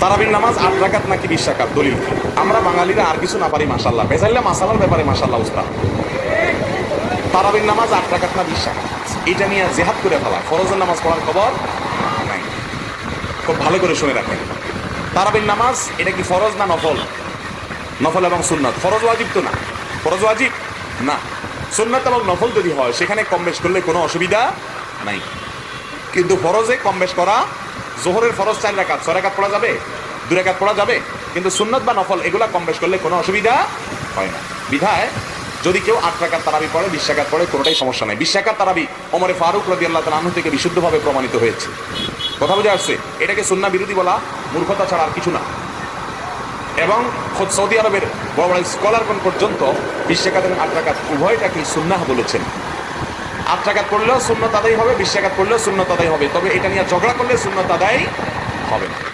তারাবির নামাজ 8 রাকাত নাকি 20 রাকাত? দলিল কি? আমরা বাঙালিরা আর কিছু না পারি মাশাআল্লাহ, বেজাইল্লা মাসালার ব্যাপারে মাশাআল্লাহ উস্তাদ। তারাবির নামাজ 8 রাকাত না 20 রাকাত, এটা নিয়ে জেহাদ করে ফেলা, ফরজের নামাজ পড়ার খবর নাই। খুব ভালো করে শুনে রাখেন, তারাবির নামাজ এটা কি ফরজ না নফল? নফল এবং সুন্নাত। ফরজ ওয়াজিব তো না, ফরজ ওয়াজিব না, সুন্নাত এবং নফল যদি হয় সেখানে কম বেশ করলে কোনো অসুবিধা নাই। কিন্তু ফরজে কম বেশ করা, জোহরের ফরজ 4 রাকাত, 6 রাকাত পড়া যাবে, 2 রাকাত পড়া যাবে, কিন্তু সুন্নাত বা নফল এগুলা কম বেশ করলে কোনো অসুবিধা হয় না। বিধায় যদি কেউ 8 রাকাত তারাবি পড়ে, 20 রাকাত পড়ে, কোনোটাই সমস্যা নাই। 20 রাকাত তারাবি ওমরে ফারুক রাদিয়াল্লাহু তাআলা আনহু থেকে বিশুদ্ধভাবে প্রমাণিত হয়েছে। কথা বুঝে আসছে? এটাকে সুন্নাহ বিরোধী বলা মূর্খতা ছাড়া আর কিছু না। এবং খোদ সৌদি আরবের বড় বড় স্কলারগণ পর্যন্ত 20 রাকাত এবং 8 রাকাত উভয়টাকেই সুন্নাহ বলেছেন। 8 রাকাত পড়লেও সুন্নত আদায় হবে, 20 রাকাত পড়লেও সুন্নত আদায় হবে, তবে এটা নিয়ে ঝগড়া করলে সুন্নত আদায় হবে না।